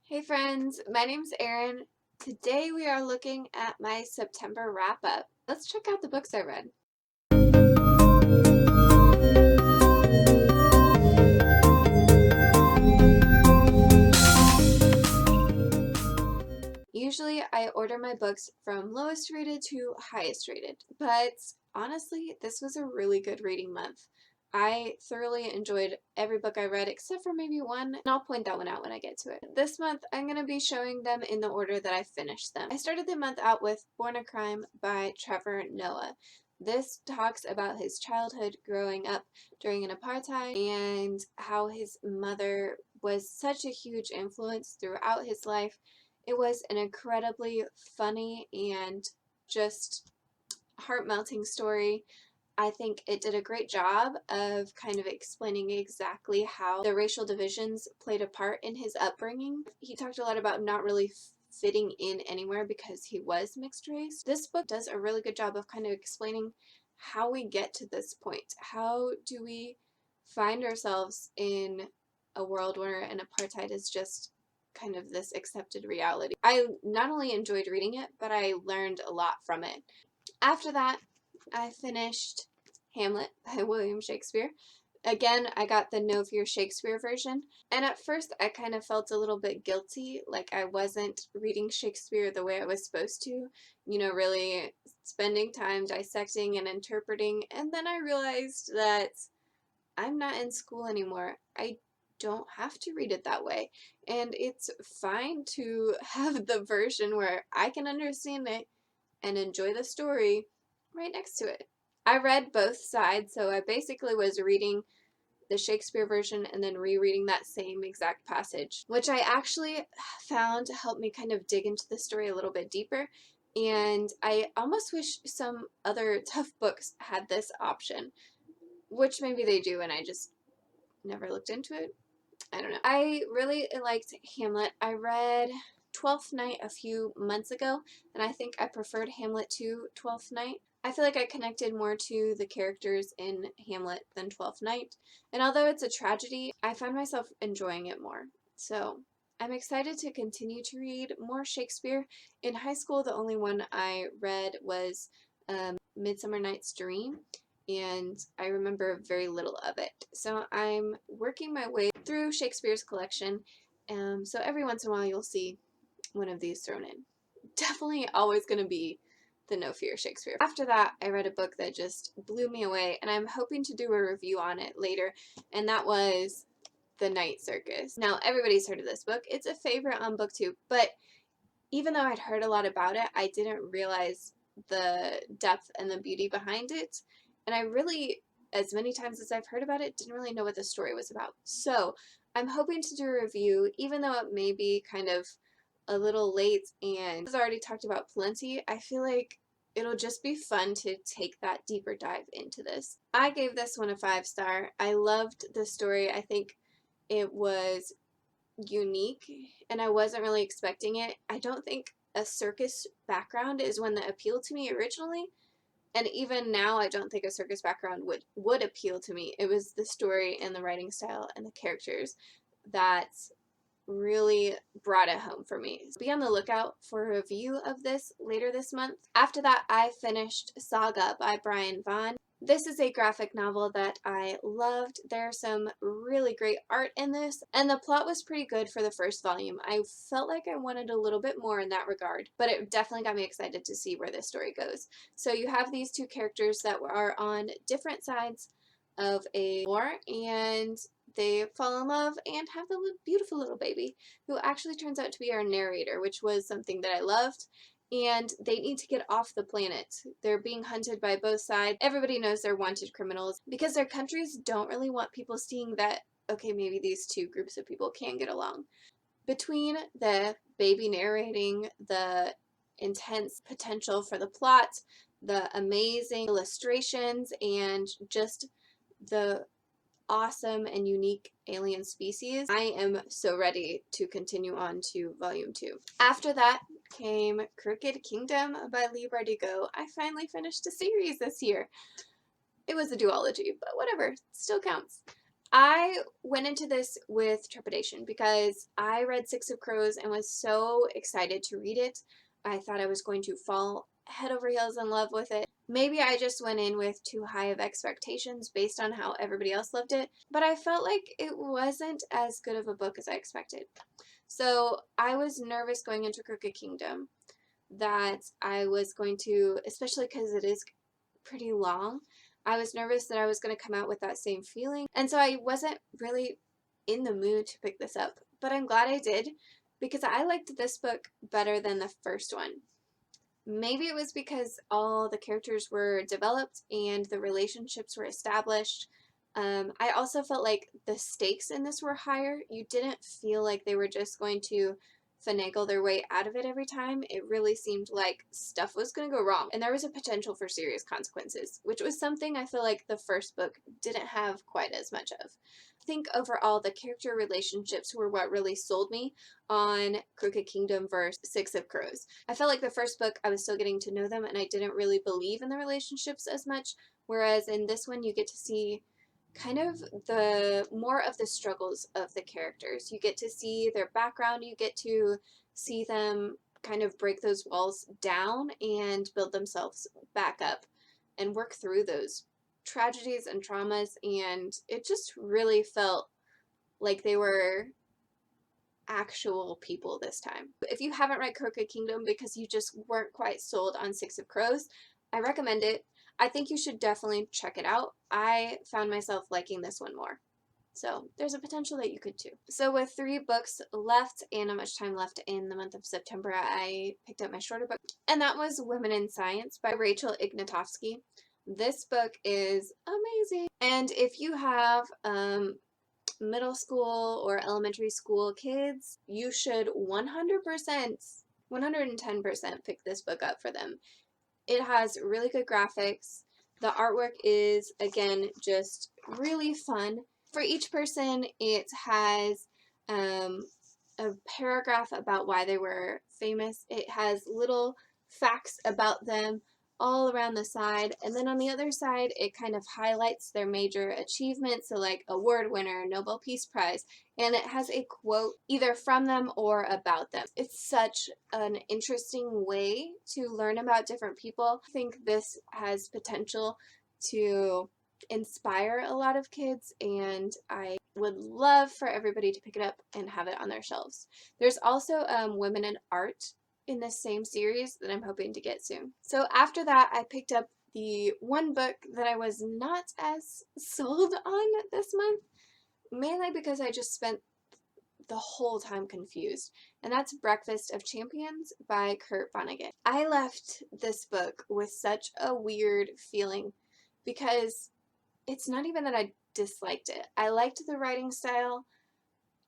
Hey friends, my name's Erin. Today we are looking at my September wrap-up. Let's check out the books I read. Usually I order my books from lowest rated to highest rated, but honestly, this was a really good reading month. I thoroughly enjoyed every book I read except for maybe one, and I'll point that one out when I get to it. This month, I'm going to be showing them in the order that I finished them. I started the month out with Born a Crime by Trevor Noah. This talks about his childhood growing up during an apartheid and how his mother was such a huge influence throughout his life. It was an incredibly funny and just heart-melting story. I think it did a great job of kind of explaining exactly how the racial divisions played a part in his upbringing. He talked a lot about not really fitting in anywhere because he was mixed race. This book does a really good job of kind of explaining how we get to this point. How do we find ourselves in a world where an apartheid is just kind of this accepted reality. I not only enjoyed reading it, but I learned a lot from it. After that, I finished Hamlet by William Shakespeare. Again, I got the No Fear Shakespeare version, and at first I kind of felt a little bit guilty, like I wasn't reading Shakespeare the way I was supposed to, really spending time dissecting and interpreting, and then I realized that I'm not in school anymore. I don't have to read it that way, and it's fine to have the version where I can understand it and enjoy the story right next to it. I read both sides, so I basically was reading the Shakespeare version and then rereading that same exact passage, which I actually found helped me kind of dig into the story a little bit deeper. And I almost wish some other tough books had this option, which maybe they do and I just never looked into it. I don't know. I really liked Hamlet. I read Twelfth Night a few months ago, and I think I preferred Hamlet to Twelfth Night. I feel like I connected more to the characters in Hamlet than Twelfth Night, and although it's a tragedy, I found myself enjoying it more. So I'm excited to continue to read more Shakespeare. In high school, the only one I read was Midsummer Night's Dream, and I remember very little of it. So I'm working my way through Shakespeare's collection, so every once in a while you'll see one of these thrown in. Definitely always going to be the No Fear Shakespeare. After that, I read a book that just blew me away, and I'm hoping to do a review on it later, and that was The Night Circus. Now, everybody's heard of this book. It's a favorite on BookTube, but even though I'd heard a lot about it, I didn't realize the depth and the beauty behind it. And I really, as many times as I've heard about it, didn't really know what the story was about. So I'm hoping to do a review, even though it may be kind of a little late and I've already talked about plenty. I feel like it'll just be fun to take that deeper dive into this. I gave this one a 5-star. I loved the story. I think it was unique and I wasn't really expecting it. I don't think a circus background is one that appealed to me originally, and even now I don't think a circus background would appeal to me. It was the story and the writing style and the characters that really brought it home for me. Be on the lookout for a review of this later this month. After that, I finished Saga by Brian Vaughan. This is a graphic novel that I loved. There's some really great art in this, and the plot was pretty good for the first volume. I felt like I wanted a little bit more in that regard, but it definitely got me excited to see where this story goes. So you have these two characters that are on different sides of a war, and they fall in love and have the beautiful little baby who actually turns out to be our narrator, which was something that I loved. And they need to get off the planet. They're being hunted by both sides. Everybody knows they're wanted criminals because their countries don't really want people seeing that, okay, maybe these two groups of people can get along. Between the baby narrating, the intense potential for the plot, the amazing illustrations, and just the awesome and unique alien species, I am so ready to continue on to volume 2. After that came Crooked Kingdom by Leigh Bardugo. I finally finished a series this year. It was a duology, but whatever, still counts. I went into this with trepidation because I read Six of Crows and was so excited to read it. I thought I was going to fall head over heels in love with it. Maybe I just went in with too high of expectations based on how everybody else loved it, but I felt like it wasn't as good of a book as I expected. So I was nervous going into Crooked Kingdom that I was going to, especially because it is pretty long, I was nervous that I was going to come out with that same feeling. And so I wasn't really in the mood to pick this up. But I'm glad I did because I liked this book better than the first one. Maybe it was because all the characters were developed and the relationships were established. I also felt like the stakes in this were higher. You didn't feel like they were just going to finagle their way out of it every time. It really seemed like stuff was going to go wrong, and there was a potential for serious consequences, which was something I feel like the first book didn't have quite as much of. I think overall the character relationships were what really sold me on Crooked Kingdom versus Six of Crows. I felt like the first book I was still getting to know them and I didn't really believe in the relationships as much, whereas in this one you get to see kind of the more of the struggles of the characters. You get to see their background, you get to see them kind of break those walls down and build themselves back up and work through those tragedies and traumas, and it just really felt like they were actual people this time. If you haven't read Crooked Kingdom because you just weren't quite sold on Six of Crows, I recommend it. I think you should definitely check it out. I found myself liking this one more. So there's a potential that you could too. So with 3 books left and not much time left in the month of September, I picked up my shorter book, and that was Women in Science by Rachel Ignatowski. This book is amazing. And if you have middle school or elementary school kids, you should 110% pick this book up for them. It has really good graphics. The artwork is, again, just really fun. For each person, it has a paragraph about why they were famous. It has little facts about them all around the side, and then on the other side it kind of highlights their major achievements, so like award winner, Nobel Peace Prize, and it has a quote either from them or about them. It's such an interesting way to learn about different people. I think this has potential to inspire a lot of kids, and I would love for everybody to pick it up and have it on their shelves. There's also Women in Art in this same series that I'm hoping to get soon. So after that, I picked up the one book that I was not as sold on this month, mainly because I just spent the whole time confused, and that's Breakfast of Champions by Kurt Vonnegut. I left this book with such a weird feeling because it's not even that I disliked it. I liked the writing style.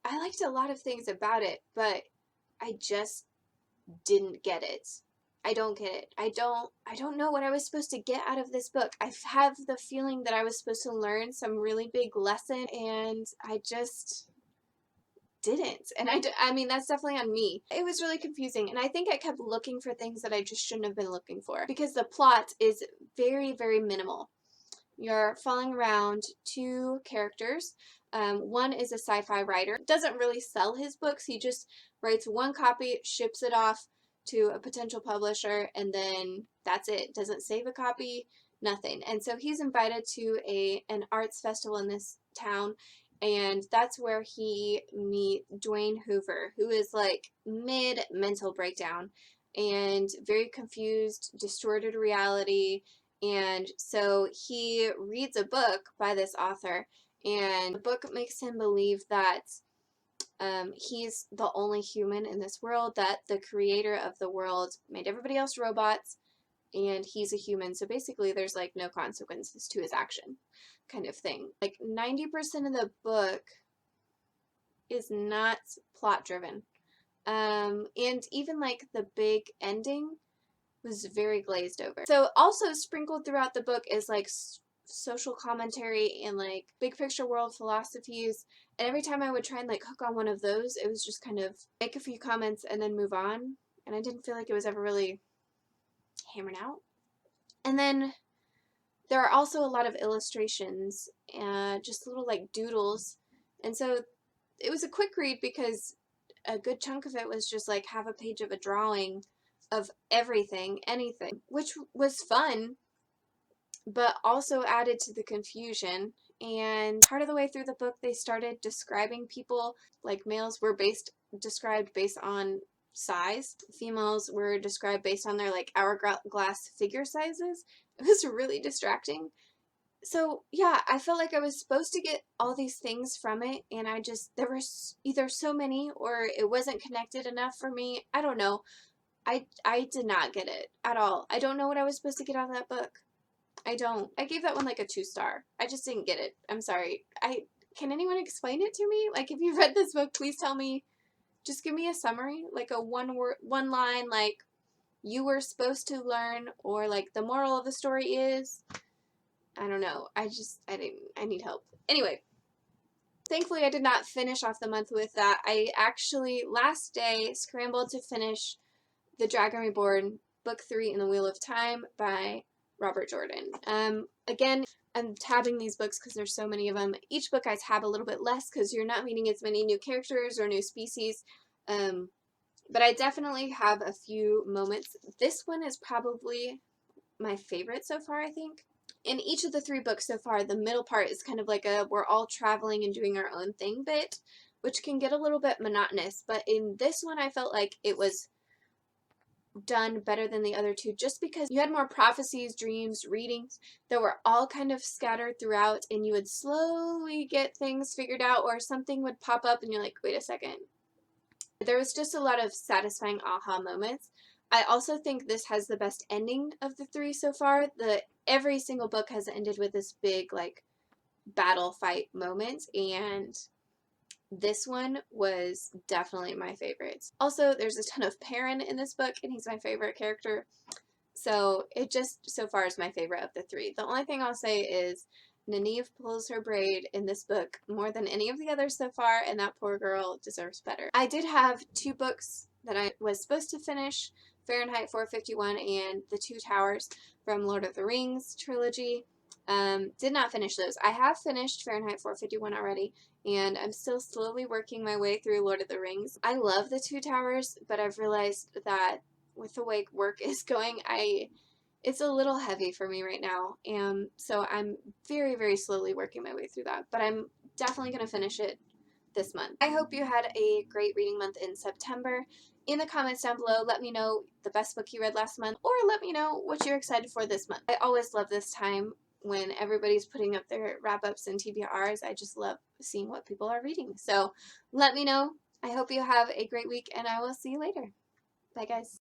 I liked a lot of things about it, but I just didn't get it. I don't get it. I don't know what I was supposed to get out of this book. I have the feeling that I was supposed to learn some really big lesson, and I just didn't. And I mean, that's definitely on me. It was really confusing, and I think I kept looking for things that I just shouldn't have been looking for because the plot is very, very minimal. You're following around 2 characters. One is a sci-fi writer. Doesn't really sell his books. He just writes 1 copy, ships it off to a potential publisher, and then that's it. Doesn't save a copy, nothing. And so he's invited to an arts festival in this town, and that's where he meets Dwayne Hoover, who is like mid-mental breakdown and very confused, distorted reality. And so he reads a book by this author, and the book makes him believe that he's the only human in this world, that the creator of the world made everybody else robots, and he's a human. So basically there's like no consequences to his action kind of thing. Like 90% of the book is not plot driven. And even like the big ending was very glazed over. So also sprinkled throughout the book is like social commentary and like big picture world philosophies, and every time I would try and like hook on one of those, it was just kind of make a few comments and then move on, and I didn't feel like it was ever really hammered out. And then there are also a lot of illustrations and just little like doodles. And so it was a quick read because a good chunk of it was just like half a page of a drawing of everything, anything, which was fun, but also added to the confusion. And part of the way through the book, they started describing people, like males were described based on size, females were described based on their like hourglass figure sizes. It was really distracting. So yeah, I felt like I was supposed to get all these things from it, and there were either so many or it wasn't connected enough for me. I don't know. I did not get it at all. I don't know what I was supposed to get out of that book. I don't. I gave that one like a 2-star. I just didn't get it. I'm sorry. Can anyone explain it to me? Like, if you've read this book, please tell me. Just give me a summary, like a one line, like you were supposed to learn, or like the moral of the story is. I don't know. I need help. Anyway, thankfully I did not finish off the month with that. I actually, last day, scrambled to finish The Dragon Reborn, Book 3 in the Wheel of Time by Robert Jordan. Again, I'm tabbing these books because there's so many of them. Each book I tab a little bit less because you're not meeting as many new characters or new species. But I definitely have a few moments. This one is probably my favorite so far, I think. In each of the 3 books so far, the middle part is kind of like a we're all traveling and doing our own thing bit, which can get a little bit monotonous. But in this one, I felt like it was done better than the other 2 just because you had more prophecies, dreams, readings that were all kind of scattered throughout, and you would slowly get things figured out, or something would pop up and you're like, wait a second. There was just a lot of satisfying aha moments. I also think this has the best ending of the 3 so far. Every single book has ended with this big like battle fight moment, and this one was definitely my favorite. Also, there's a ton of Perrin in this book, and he's my favorite character. So it just so far is my favorite of the 3. The only thing I'll say is Nynaeve pulls her braid in this book more than any of the others so far, and that poor girl deserves better. I did have 2 books that I was supposed to finish, Fahrenheit 451 and The Two Towers from Lord of the Rings trilogy. Did not finish those. I have finished Fahrenheit 451 already, and I'm still slowly working my way through Lord of the Rings. I love The Two Towers, but I've realized that with the way work is going, it's a little heavy for me right now, and so I'm very, very slowly working my way through that, but I'm definitely going to finish it this month. I hope you had a great reading month in September. In the comments down below, let me know the best book you read last month, or let me know what you're excited for this month. I always love this time when everybody's putting up their wrap-ups and TBRs. I just love seeing what people are reading. So let me know. I hope you have a great week, and I will see you later. Bye, guys.